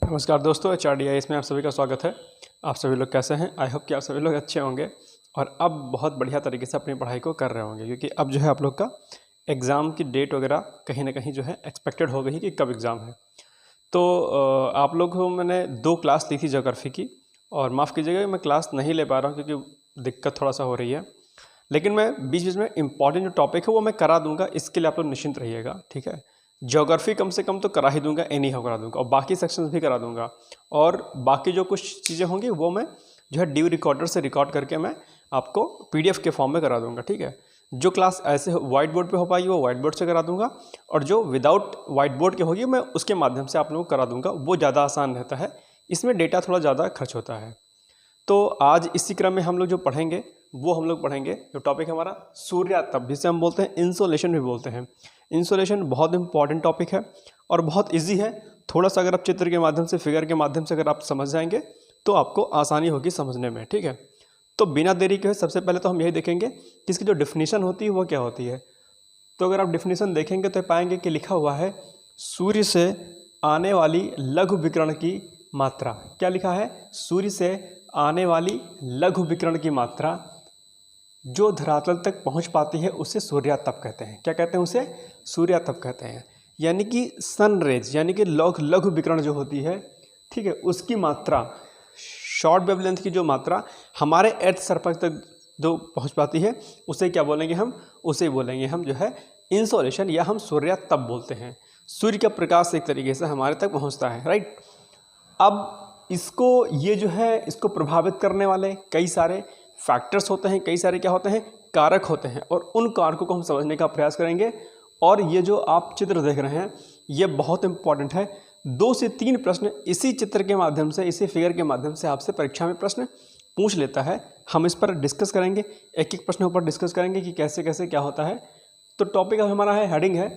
नमस्कार दोस्तों, HRDIS में आप सभी का स्वागत है। आप सभी लोग कैसे हैं? आई होप कि आप सभी लोग अच्छे होंगे और अब बहुत बढ़िया तरीके से अपनी पढ़ाई को कर रहे होंगे, क्योंकि अब जो है आप लोग का एग्ज़ाम की डेट वगैरह कहीं ना कहीं जो है एक्सपेक्टेड हो गई कि कब एग्ज़ाम है। तो आप लोग को मैंने 2 क्लास ली थी ज्योग्राफी की, और माफ़ कीजिएगा मैं क्लास नहीं ले पा रहा हूँ क्योंकि दिक्कत थोड़ा सा हो रही है, लेकिन मैं बीच बीच में इंपॉर्टेंट जो टॉपिक है वो मैं करा दूंगा। इसके लिए आप लोग निश्चिंत रहिएगा, ठीक है। ज्योग्राफी कम से कम तो करा ही दूंगा, एनी हाउ करा दूंगा, और बाकी सेक्शंस भी करा दूंगा। और बाकी जो कुछ चीज़ें होंगी वो मैं जो है ड्यू रिकॉर्डर से रिकॉर्ड करके मैं आपको PDF के फॉर्म में करा दूंगा, ठीक है। जो क्लास ऐसे वाइट बोर्ड पे हो पाएगी वो वाइट बोर्ड से करा दूंगा, और जो विदाउट वाइट बोर्ड के होगी मैं उसके माध्यम से आप लोगों को करा दूंगा। वो ज़्यादा आसान रहता है, इसमें डेटा थोड़ा ज़्यादा खर्च होता है। तो आज इसी क्रम में हम लोग जो पढ़ेंगे वो हम लोग पढ़ेंगे जो टॉपिक हमारा सूर्यातप, जिसे हम बोलते हैं इंसोलेशन भी बोलते हैं। इंसोलेशन बहुत इंपॉर्टेंट टॉपिक है और बहुत इजी है। थोड़ा सा अगर आप चित्र के माध्यम से, फिगर के माध्यम से अगर आप समझ जाएंगे तो आपको आसानी होगी समझने में, ठीक है। तो बिना देरी के सबसे पहले तो हम यही देखेंगे कि इसकी जो डेफिनेशन होती है वो क्या होती है। तो अगर आप डेफिनेशन देखेंगे तो पाएंगे कि लिखा हुआ है सूर्य से आने वाली लघु विकिरण की मात्रा। क्या लिखा है? सूर्य से आने वाली लघु विकिरण की मात्रा जो धरातल तक पहुंच पाती है उसे सूर्यातप कहते हैं। क्या कहते हैं? उसे सूर्यातप कहते हैं। यानी कि सन रेज, यानी कि लघु विकिरण जो होती है, ठीक है, उसकी मात्रा, शॉर्ट वेवलेंथ की जो मात्रा हमारे अर्थ सरफेस तक जो पहुंच पाती है उसे क्या बोलेंगे हम? उसे बोलेंगे हम जो है इंसोलेशन, या हम सूर्यातप बोलते हैं। सूर्य का प्रकाश एक तरीके से हमारे तक पहुँचता है, राइट। अब इसको ये जो है इसको प्रभावित करने वाले कई सारे फैक्टर्स होते हैं, कई सारे क्या होते हैं? कारक होते हैं, और उन कारकों को हम समझने का प्रयास करेंगे। और ये जो आप चित्र देख रहे हैं ये बहुत इंपॉर्टेंट है। 2 से 3 प्रश्न इसी चित्र के माध्यम से, इसी फिगर के माध्यम से आपसे परीक्षा में प्रश्न पूछ लेता है। हम इस पर डिस्कस करेंगे, एक एक प्रश्न ऊपर डिस्कस करेंगे कि कैसे कैसे क्या होता है। तो टॉपिक अब हमारा है, हेडिंग है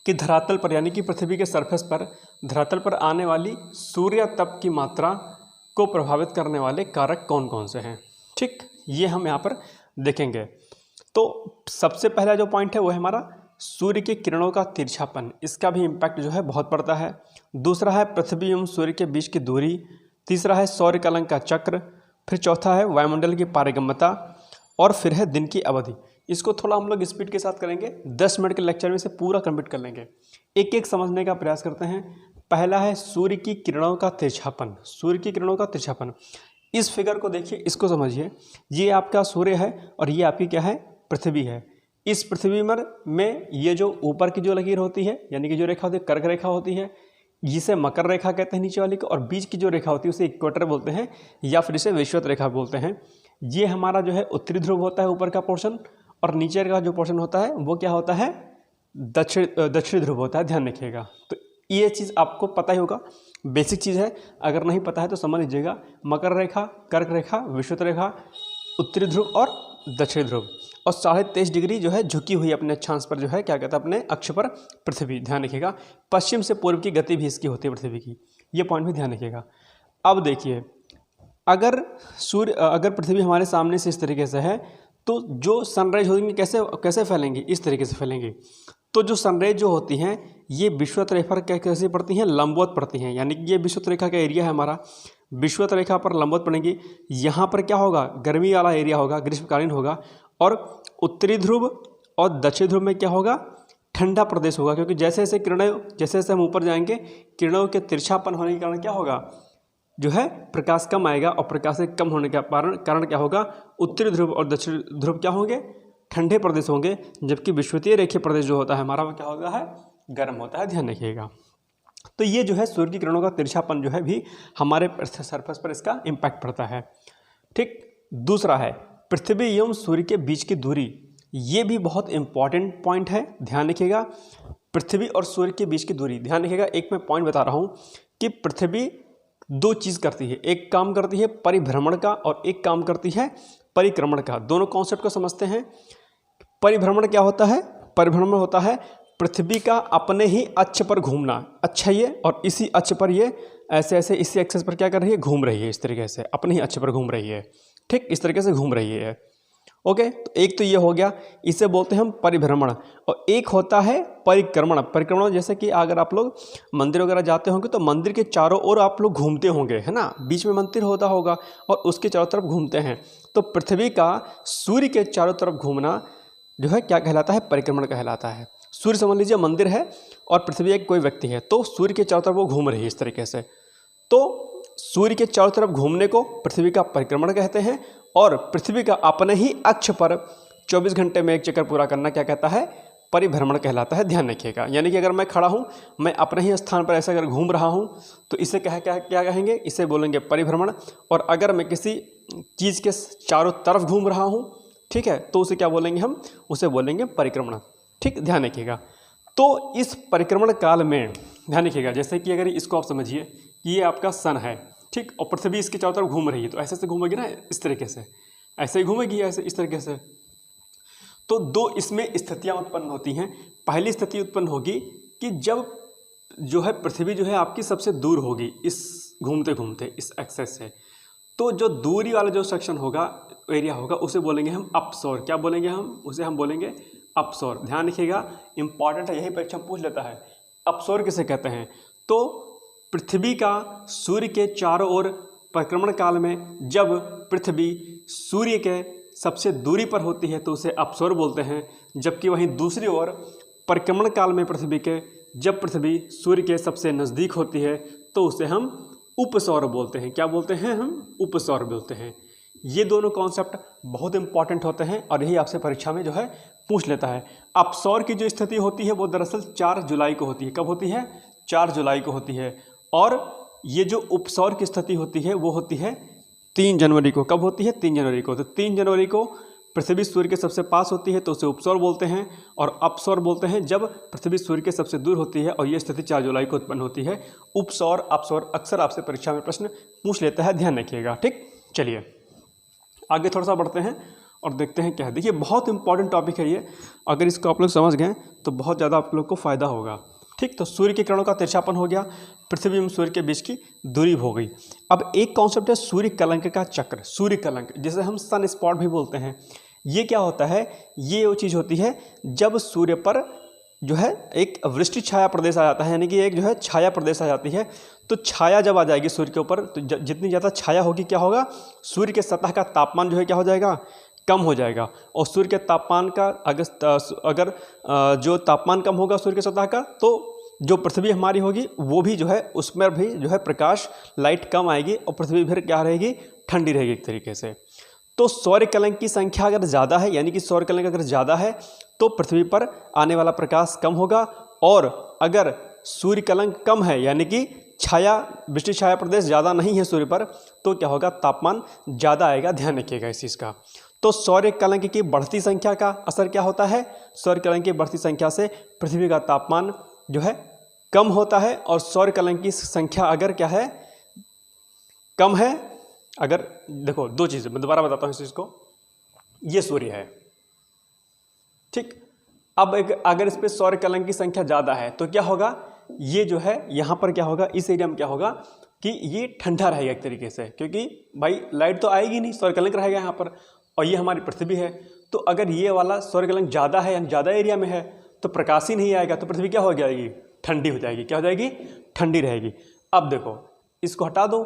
कि धरातल पर, यानी कि पृथ्वी के सरफेस पर धरातल पर आने वाली सूर्यातप की मात्रा को प्रभावित करने वाले कारक कौन कौन से हैं, ठीक। ये हम यहाँ पर देखेंगे। तो सबसे पहला जो पॉइंट है वो है हमारा सूर्य के किरणों का तिरछापन। इसका भी इम्पैक्ट जो है बहुत पड़ता है। दूसरा है पृथ्वी एवं सूर्य के बीच की दूरी। तीसरा है सौर कलंक का चक्र। फिर चौथा है वायुमंडल की पारगम्यता, और फिर है दिन की अवधि। इसको थोड़ा हम लोग स्पीड के साथ करेंगे, 10 मिनट के लेक्चर में से पूरा कंप्लीट कर लेंगे। एक एक समझने का प्रयास करते हैं। पहला है सूर्य की किरणों का तिरछापन। सूर्य की किरणों का तिरछापन, इस फिगर को देखिए, इसको समझिए। ये आपका सूर्य है और ये आपकी क्या है? पृथ्वी है। इस पृथ्वी में ये जो ऊपर की जो लकीर होती है, यानी कि जो रेखा होती है, कर्क रेखा होती है, जिसे मकर रेखा कहते हैं नीचे वाली को, और बीच की जो रेखा होती है उसे इक्वेटर बोलते हैं, या फिर इसे विषुवत रेखा बोलते हैं। ये हमारा जो है उत्तरी ध्रुव होता है ऊपर का पोर्शन, और नीचे का जो पोर्शन होता है वो क्या होता है? दक्षिण ध्रुव होता है। ध्यान रखिएगा। तो ये चीज़ आपको पता ही होगा, बेसिक चीज़ है। अगर नहीं पता है तो समझ लीजिएगा। मकर रेखा, कर्क रेखा, विषुवत रेखा, उत्तरी ध्रुव और दक्षिणी ध्रुव, और 23.5 डिग्री जो है झुकी हुई अपने अक्षांश पर जो है क्या कहता है? अपने अक्ष पर पृथ्वी। ध्यान रखिएगा। पश्चिम से पूर्व की गति भी इसकी होती है पृथ्वी की, ये पॉइंट भी ध्यान रखिएगा। अब देखिए, अगर पृथ्वी हमारे सामने से इस तरीके से है तो जो सनराइज होंगी कैसे फैलेंगी? इस तरीके से फैलेंगी। तो जो सनराइज जो होती हैं ये विषुवत रेखा पर कैसे पड़ती हैं? लंबवत पड़ती हैं। यानी कि ये विषुवत रेखा का एरिया है हमारा, विषुवत रेखा पर लंबवत पड़ेंगी। यहाँ पर क्या होगा? गर्मी वाला एरिया होगा, ग्रीष्मकालीन होगा। और उत्तरी ध्रुव और दक्षिण ध्रुव में क्या होगा? ठंडा प्रदेश होगा, क्योंकि जैसे जैसे हम ऊपर जाएंगे किरणों के तिरछापन होने के कारण क्या होगा? जो है प्रकाश कम आएगा, और प्रकाश से कम होने का कारण क्या होगा? उत्तरी ध्रुव और दक्षिण ध्रुव क्या होंगे? ठंडे प्रदेश होंगे, जबकि विषुवतीय रेखीय प्रदेश जो होता है हमारा वो क्या होता है? गर्म होता है। ध्यान रखिएगा। तो ये जो है सूर्य की किरणों का तिरछापन जो है भी हमारे सरफेस पर इसका इम्पैक्ट पड़ता है, ठीक। दूसरा है पृथ्वी एवं सूर्य के बीच की दूरी। ये भी बहुत इंपॉर्टेंट पॉइंट है, ध्यान रखिएगा। पृथ्वी और सूर्य के बीच की दूरी, ध्यान रखिएगा। एक मैं पॉइंट बता रहा हूँ कि पृथ्वी 2 चीज़ करती है। एक काम करती है परिभ्रमण का, और एक काम करती है परिक्रमण का। दोनों कॉन्सेप्ट को समझते हैं। परिभ्रमण क्या होता है? परिभ्रमण होता है पृथ्वी का अपने ही अक्ष पर घूमना। अच्छा, ये और इसी अक्ष पर ये ऐसे ऐसे इसी एक्सेस पर क्या कर रही है? घूम रही है। इस तरीके से अपने ही अक्ष पर घूम रही है, ठीक, इस तरीके से घूम रही है। ओके, तो एक तो ये हो गया, इसे बोलते हैं हम परिभ्रमण। और एक होता है परिक्रमण। परिक्रमण जैसे कि अगर आप लोग मंदिर वगैरह जाते होंगे तो मंदिर के चारों ओर आप लोग घूमते होंगे, है ना, बीच में मंदिर होता होगा और उसके चारों तरफ घूमते हैं। तो पृथ्वी का सूर्य के चारों तरफ घूमना जो है क्या कहलाता है? परिक्रमण कहलाता है। सूर्य समझ लीजिए मंदिर है और पृथ्वी एक कोई व्यक्ति है, तो सूर्य के चारों तरफ वो घूम रही है इस तरीके से। तो सूर्य के चारों तरफ घूमने को पृथ्वी का परिक्रमण कहते हैं। और पृथ्वी का अपने ही अक्ष पर 24 घंटे में एक चक्कर पूरा करना क्या कहता है? परिभ्रमण कहलाता है। ध्यान रखिएगा। यानी कि अगर मैं खड़ा हूँ, मैं अपने ही स्थान पर ऐसे अगर घूम रहा हूँ तो इसे क्या कहेंगे? इसे बोलेंगे परिभ्रमण। और अगर मैं किसी चीज़ के चारों तरफ घूम रहा हूँ, ठीक है, तो उसे क्या बोलेंगे हम? उसे बोलेंगे परिक्रमण। ठीक, ध्यान रखिएगा। तो इस परिक्रमण काल में ध्यान रखिएगा, जैसे कि अगर इसको आप समझिए कि ये आपका सन है, ठीक, और पृथ्वी इसके चारों तरफ घूम रही है, तो ऐसे घूमेगी ना, इस तरीके से, ऐसे ही घूमेगी, ऐसे इस तरीके से। तो दो इसमें स्थितियां उत्पन्न होती हैं। पहली स्थिति उत्पन्न होगी कि जब जो है पृथ्वी जो है आपकी सबसे दूर होगी इस घूमते घूमते इस एक्सेस से, तो जो दूरी वाला जो सेक्शन होगा, एरिया होगा, उसे बोलेंगे हम अपसौर। क्या बोलेंगे हम? उसे हम बोलेंगे अपसौर। ध्यान रखिएगा, इंपॉर्टेंट है, यही परीक्षा पूछ लेता है। अपसौर किसे कहते हैं? तो पृथ्वी का सूर्य के चारों ओर परिक्रमण काल में जब पृथ्वी सूर्य के सबसे दूरी पर होती है तो उसे अपसौर बोलते हैं। जबकि वहीं दूसरी ओर परिक्रमण काल में पृथ्वी के जब पृथ्वी सूर्य के सबसे नज़दीक होती है तो उसे हम उपसौर बोलते हैं। क्या बोलते हैं? हम उपसौर बोलते हैं। ये दोनों कॉन्सेप्ट बहुत इंपॉर्टेंट होते हैं और यही आपसे परीक्षा में जो है पूछ लेता है। अपसौर की जो स्थिति होती है वो दरअसल 4 जुलाई को होती है। कब होती है? 4 जुलाई को होती है। और ये जो उपसौर की स्थिति होती है वो होती है 3 जनवरी को। कब होती है? 3 जनवरी को। तो 3 जनवरी को पृथ्वी सूर्य के सबसे पास होती है तो उसे उपसौर बोलते हैं। और अपसौर बोलते हैं जब पृथ्वी सूर्य के सबसे दूर होती है, और ये स्थिति 4 जुलाई को उत्पन्न होती है। उपसौर अपसौर अक्सर आपसे परीक्षा में प्रश्न पूछ लेता है, ध्यान रखिएगा। ठीक, चलिए आगे थोड़ा सा बढ़ते हैं और देखते हैं क्या है। देखिए बहुत इंपॉर्टेंट टॉपिक है ये, अगर इसको आप लोग समझ गए तो बहुत ज़्यादा आप लोग को फ़ायदा होगा। ठीक, तो सूर्य के किरणों का तिरछापन हो गया, पृथ्वी एवं सूर्य के बीच की दूरी हो गई। अब एक कॉन्सेप्ट है सूर्य कलंक का चक्र। सूर्य कलंक जिसे हम सन स्पॉट भी बोलते हैं, ये क्या होता है? ये वो चीज़ होती है जब सूर्य पर जो है एक वृष्टि छाया प्रदेश आ जाता है, यानी कि एक जो है छाया प्रदेश आ जाती है। तो छाया जब आ जाएगी सूर्य के ऊपर, तो जितनी ज़्यादा छाया होगी क्या होगा? सूर्य के सतह का तापमान जो है क्या हो जाएगा? कम हो जाएगा। और सूर्य के तापमान का अगर जो तापमान कम होगा सूर्य के सतह का, तो जो पृथ्वी हमारी होगी वो भी जो है उसमें भी जो है प्रकाश लाइट कम आएगी और पृथ्वी फिर क्या रहेगी? ठंडी रहेगी एक तरीके से। तो सौर कलंक की संख्या अगर ज़्यादा है, यानी कि सौर कलंक अगर ज़्यादा है तो पृथ्वी पर आने वाला प्रकाश कम होगा। और अगर सूर्य कलंक कम है, यानी कि छाया वृष्टि छाया प्रदेश ज़्यादा नहीं है सूर्य पर, तो क्या होगा? तापमान ज़्यादा आएगा। ध्यान रखिएगा इस चीज़ का। तो सौर कलंक की बढ़ती संख्या का असर क्या होता है? सौर कलंक की बढ़ती संख्या से पृथ्वी का तापमान जो है कम होता है। और सौर कलंक की संख्या अगर क्या है? कम है। अगर देखो दो चीज़ें मैं दोबारा बताता हूँ इस चीज़ को। ये सूर्य है, ठीक। अब अगर इस पे सौर कलंक की संख्या ज़्यादा है तो क्या होगा? ये जो है यहाँ पर क्या होगा? इस एरिया में क्या होगा कि ये ठंडा रहेगा एक तरीके से, क्योंकि भाई लाइट तो आएगी नहीं, सौर कलंक रहेगा यहाँ पर, और ये हमारी पृथ्वी है। तो अगर ये वाला सौर कलंक ज़्यादा है यानी ज़्यादा एरिया में है तो प्रकाश ही नहीं आएगा, तो पृथ्वी क्या हो जाएगी? ठंडी हो जाएगी। क्या हो जाएगी? ठंडी रहेगी। अब देखो इसको हटा दो,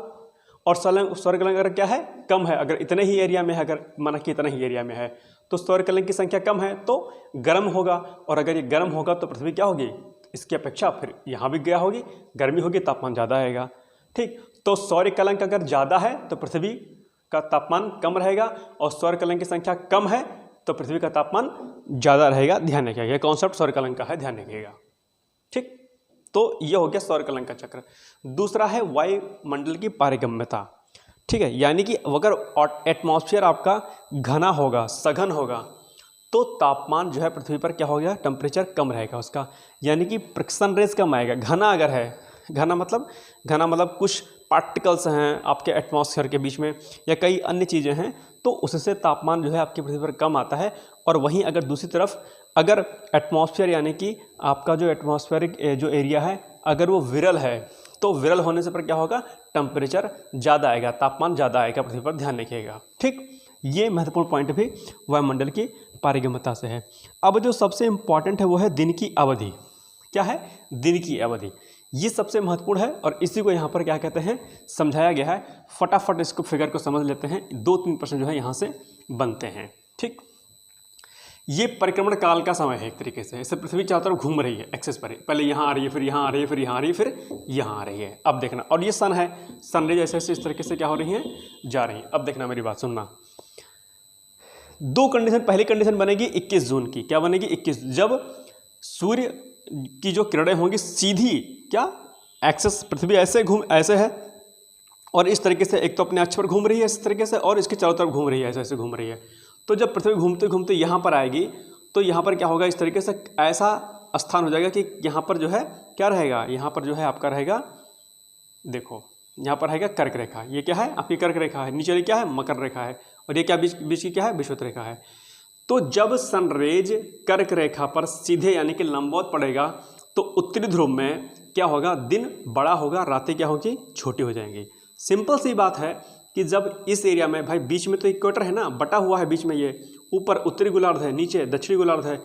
और सौर कलंक अगर क्या है? कम है। अगर इतने ही एरिया में है, अगर माना कि इतना ही एरिया में है, तो सौर कलंक की संख्या कम है तो गर्म होगा। और अगर ये गर्म होगा तो पृथ्वी क्या होगी? इसकी अपेक्षा फिर यहाँ भी क्या होगी? गर्मी होगी, तापमान ज़्यादा आएगा। ठीक, तो सौर कलंक अगर ज़्यादा है तो पृथ्वी का तापमान कम रहेगा, और सौर कलंक की संख्या कम है तो पृथ्वी का तापमान ज़्यादा रहेगा। ध्यान रखिएगा, ये कॉन्सेप्ट सौर कलंक का है, ध्यान रखिएगा। ठीक, तो ये हो गया सौर कलंक का चक्र। दूसरा है वायुमंडल की पारगम्यता। ठीक है, यानी कि अगर एटमॉस्फेयर आपका घना होगा, सघन होगा, तो तापमान जो है पृथ्वी पर क्या हो गया? टेम्परेचर कम रहेगा उसका, यानी कि सन रेज कम आएगा। घना अगर है, घना मतलब कुछ पार्टिकल्स हैं आपके एटमॉस्फेयर के बीच में या कई अन्य चीज़ें हैं, तो उससे तापमान जो है आपकी पृथ्वी पर कम आता है। और वहीं अगर दूसरी तरफ अगर एटमॉस्फेयर यानी कि आपका जो एटमॉस्फेरिक जो एरिया है अगर वो विरल है, तो विरल होने से पर क्या होगा? टेम्परेचर ज़्यादा आएगा, तापमान ज़्यादा आएगा पृथ्वी पर। ध्यान रखिएगा। ठीक, ये महत्वपूर्ण पॉइंट भी वायुमंडल की पारगम्यता से है। अब जो सबसे इम्पॉर्टेंट है वो है दिन की अवधि। क्या है? दिन की अवधि। ये सबसे महत्वपूर्ण है और इसी को यहाँ पर क्या कहते हैं, समझाया गया है। फटाफट इसको फिगर को समझ लेते हैं। 2-3 प्रश्न जो है यहाँ से बनते हैं। ठीक, ये परिक्रमण काल का समय है एक तरीके से। इससे पृथ्वी चारों तरफ घूम रही है एक्सेस पर, पहले यहाँ आ रही है, फिर यहाँ आ रही है, फिर यहाँ आ रही है, फिर यहाँ आ रही है। अब देखना, और ये सन है, सनरेज ऐसे ऐसे इस तरीके से क्या हो रही हैं, जा रही हैं। अब देखना, मेरी बात सुनना। 2 कंडीशन, पहली कंडीशन बनेगी 21 जून की। क्या बनेगी? 21, जब सूर्य की जो किरणें होंगी सीधी क्या एक्सेस, पृथ्वी ऐसे है और इस तरीके से, एक तो अपने अक्ष पर घूम रही है इस तरीके से और इसके चारों तरफ घूम रही है, ऐसे ऐसे घूम रही है। तो जब पृथ्वी घूमते घूमते यहाँ पर आएगी तो यहाँ पर क्या होगा, इस तरीके से ऐसा स्थान हो जाएगा कि यहाँ पर जो है क्या रहेगा, यहाँ पर जो है आपका रहेगा, देखो यहाँ पर रहेगा कर्क रेखा। ये क्या है? आपकी कर्क रेखा है। नीचे वाली क्या है? मकर रेखा है। और ये क्या बीच की क्या है? विषुवत रेखा है। तो जब सनरेज कर्क रेखा पर सीधे यानी कि लंबवत पड़ेगा तो उत्तरी ध्रुव में क्या होगा, दिन बड़ा होगा, रातें क्या होगी, छोटी हो जाएंगी। सिंपल सी बात है कि जब इस एरिया में भाई बीच में तो इक्वेटर है ना, बटा हुआ है बीच में, ये ऊपर उत्तरी गोलार्ध है, नीचे दक्षिणी गोलार्ध है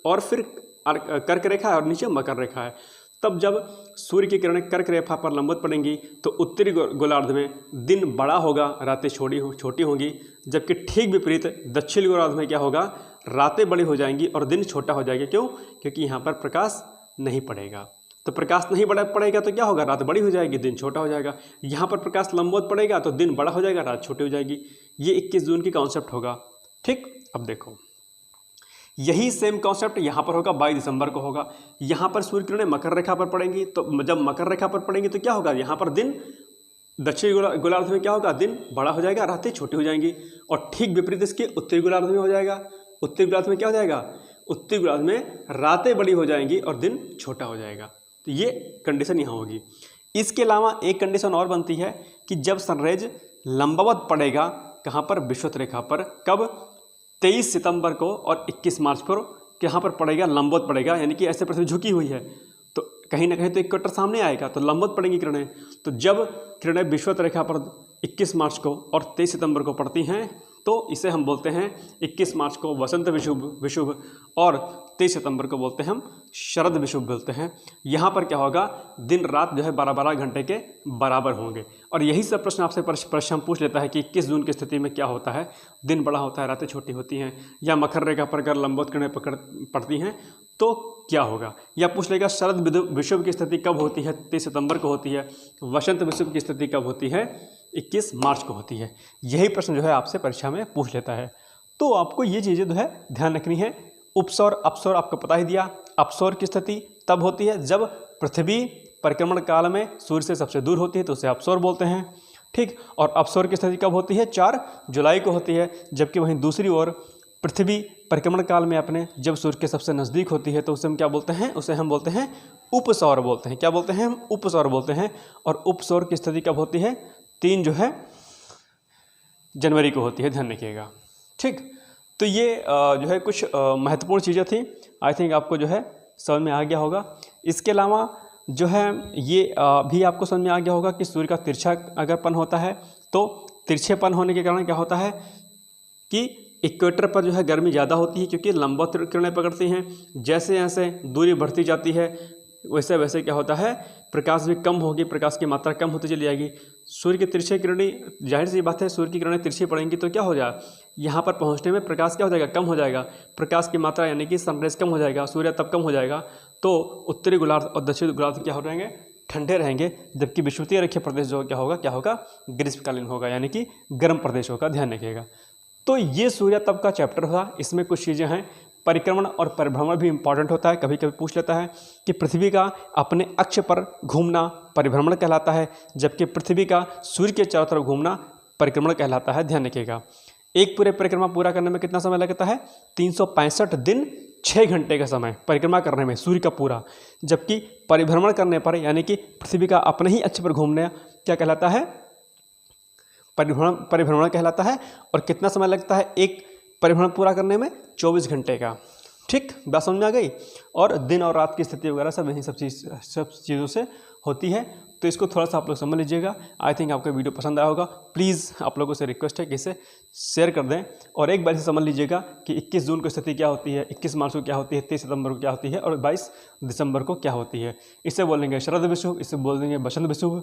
और फिर कर्क रेखा है और नीचे मकर रेखा है। तब जब सूर्य की किरणें कर्क रेखा पर लंबवत पड़ेंगी तो उत्तरी गोलार्ध में दिन बड़ा होगा, रातें छोटी होंगी, जबकि ठीक विपरीत दक्षिणी गोलार्ध में क्या होगा, रातें बड़ी हो जाएंगी और दिन छोटा हो जाएगा। क्यों? क्योंकि यहाँ पर प्रकाश नहीं पड़ेगा। तो प्रकाश नहीं पड़ेगा तो क्या होगा, रात बड़ी हो जाएगी, दिन छोटा हो जाएगा। यहाँ पर प्रकाश लंबवत पड़ेगा तो दिन बड़ा हो जाएगा, रात छोटी हो जाएगी। ये 21 जून की कॉन्सेप्ट होगा। ठीक, अब देखो यही सेम कॉन्सेप्ट यहाँ पर होगा, 22 दिसंबर को होगा। यहाँ पर सूर्य किरणें मकर रेखा पर पड़ेंगी, तो जब मकर रेखा पर पड़ेंगी तो क्या होगा, यहाँ पर दिन दक्षिणी गोलार्ध में क्या होगा, दिन बड़ा हो जाएगा, रातें छोटी हो जाएंगी। और ठीक विपरीत इसके उत्तरी गोलार्ध में हो जाएगा। उत्तरी गोलार्ध में क्या हो जाएगा, उत्तरी गोलार्ध में रातें बड़ी हो जाएंगी और दिन छोटा हो जाएगा। तो ये कंडीशन यहाँ होगी। इसके अलावा एक कंडीशन और बनती है कि जब सनरेज लंबवत पड़ेगा, कहाँ पर, विषुवत रेखा पर, कब, 23 सितंबर को और 21 मार्च को यहाँ पर पड़ेगा, लंबवत पड़ेगा, यानी कि ऐसे पृथ्वी झुकी हुई है तो कहीं ना कहीं तो इक्वेटर सामने आएगा, तो लंबवत पड़ेंगी किरणें। तो जब किरणें विषुवत रेखा पर 21 मार्च को और 23 सितंबर को पड़ती हैं तो इसे हम बोलते हैं, 21 मार्च को वसंत विषुव और 23 सितंबर को बोलते हैं हम शरद विषुव बोलते हैं। यहाँ पर क्या होगा, दिन रात जो है 12-12 घंटे के बराबर होंगे। और यही सब प्रश्न आपसे प्रश्न पूछ लेता है कि 21 जून की स्थिति में क्या होता है, दिन बड़ा होता है, रातें छोटी होती हैं, या मकर रेखा पर अगर लंबवत किरणें पड़ती हैं तो क्या होगा। या पूछ लेगा शरद विषुव की स्थिति कब होती है, 23 सितंबर को होती है। वसंत विषुव की स्थिति कब होती है, 21 मार्च को होती है। यही प्रश्न जो है आपसे परीक्षा में पूछ लेता है। तो आपको ये चीज़ें जो है ध्यान रखनी है। उपसौर अपसौर आपको पता ही दिया। अपसौर की स्थिति तब होती है जब पृथ्वी परिक्रमण काल में सूर्य से सबसे दूर होती है तो उसे अपसौर बोलते हैं। ठीक, और अपसौर की स्थिति कब होती है, 4 जुलाई को होती है। जबकि वहीं दूसरी ओर पृथ्वी परिक्रमण काल में अपने जब सूर्य के सबसे नज़दीक होती है तो उसे हम क्या बोलते हैं, उसे हम बोलते हैं उपसौर बोलते हैं। क्या बोलते हैं, हम उपसौर बोलते हैं। और उपसौर की स्थिति कब होती है, 3 जो है जनवरी को होती है, ध्यान रखिएगा। ठीक, तो ये जो है कुछ महत्वपूर्ण चीज़ें थी। आई थिंक आपको जो है समझ में आ गया होगा। इसके अलावा जो है ये भी आपको समझ में आ गया होगा कि सूर्य का तिरछा अगरपन होता है तो तिरछेपन होने के कारण क्या होता है कि इक्वेटर पर जो है गर्मी ज़्यादा होती है क्योंकि लंबवत किरणें पकड़ती हैं। जैसे जैसे दूरी बढ़ती जाती है वैसे वैसे क्या होता है, प्रकाश भी कम होगी, प्रकाश की मात्रा कम होती चली जाएगी। सूर्य की तिरछे किरणें, जाहिर सी बात है सूर्य की किरणें तिरछी पड़ेंगी तो क्या हो जाएगा, यहाँ पर पहुँचने में प्रकाश क्या हो जाएगा, कम हो जाएगा। प्रकाश की मात्रा यानी कि सनराइज कम हो जाएगा, सूर्य तब कम हो जाएगा तो उत्तरी गोलार्ध और दक्षिणी गोलार्ध क्या हो रहेंगे, ठंडे रहेंगे। जबकि विषुवतीय रेखीय प्रदेश जो क्या होगा ग्रीष्मकालीन होगा, यानी कि गर्म प्रदेश होगा, ध्यान रखिएगा। तो ये सूर्य तप का चैप्टर था। इसमें कुछ चीज़ें हैं। परिक्रमण और परिभ्रमण भी इंपॉर्टेंट होता है। कभी कभी पूछ लेता है कि पृथ्वी का अपने अक्ष पर घूमना परिभ्रमण कहलाता है, जबकि पृथ्वी का सूर्य के चारों तरफ घूमना परिक्रमण कहलाता है, ध्यान रखिएगा। एक पूरे परिक्रमा पूरा करने में कितना समय लगता है, 365 दिन 6 घंटे का समय परिक्रमा करने में सूर्य का पूरा। जबकि परिभ्रमण करने पर यानी कि पृथ्वी का अपने ही अक्ष पर घूमने क्या कहलाता है, परिभ्रमण कहलाता है। और कितना समय लगता है एक परिभ्रमण पूरा करने में, 24 घंटे का। ठीक, बात समझ में आ गई। और दिन और रात की स्थिति वगैरह सब यही सब चीज़ों से होती है। तो इसको थोड़ा सा आप लोग समझ लीजिएगा। आई थिंक आपको वीडियो पसंद आया होगा। प्लीज़ आप लोगों से रिक्वेस्ट है कि इसे शेयर कर दें और एक बार से समझ लीजिएगा कि 21 जून को स्थिति क्या होती है, 21 मार्च को क्या होती है, 23 सितंबर को क्या होती है और 22 दिसंबर को क्या होती है। इसे बोलेंगे शरद विषुव, इसे बोल देंगे बसंत विषुव।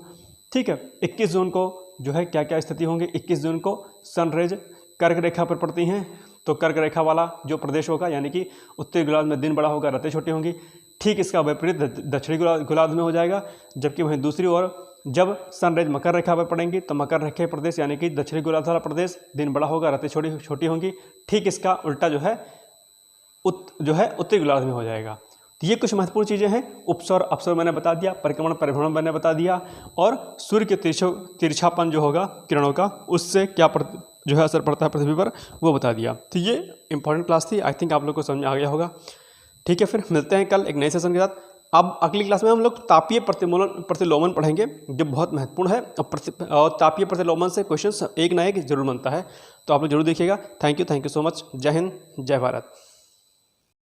ठीक है, 21 जून को जो है क्या क्या स्थिति होंगी। 21 जून को सनरेज कर्क रेखा पर पड़ती हैं, तो कर्क रेखा वाला जो प्रदेश होगा यानी कि उत्तरी गोलार्ध में दिन बड़ा होगा, रातें छोटी होंगी। ठीक इसका विपरीत दक्षिणी गोलार्ध में हो जाएगा, जबकि वहीं दूसरी ओर जब सनराइज मकर रेखा पर पड़ेंगी तो मकर रेखा प्रदेश यानी कि दक्षिणी गोलार्ध वाला प्रदेश दिन बड़ा होगा, रातें छोटी होंगी। ठीक इसका उल्टा जो है उत्तरी गोलार्ध में हो जाएगा। तो ये कुछ महत्वपूर्ण चीज़ें हैं। उपसौर अपसौर मैंने बता दिया, परिक्रमण परिभ्रमण मैंने बता दिया, और सूर्य के तिरछापन जो होगा किरणों का, उससे क्या जो है असर पड़ता है पृथ्वी पर, वो बता दिया। तो ये इंपॉर्टेंट क्लास थी। आई थिंक आप लोग को समझ में आ गया होगा। ठीक है, फिर मिलते हैं कल एक नए सेशन के साथ। अब अगली क्लास में हम लोग तापीय प्रतिलोमन पढ़ेंगे, जो बहुत महत्वपूर्ण है, और तापीय प्रतिलोमन से क्वेश्चन एक ना एक जरूर बनता है, तो आप लोग जरूर देखिएगा। Thank you so much. जय हिंद, जय भारत।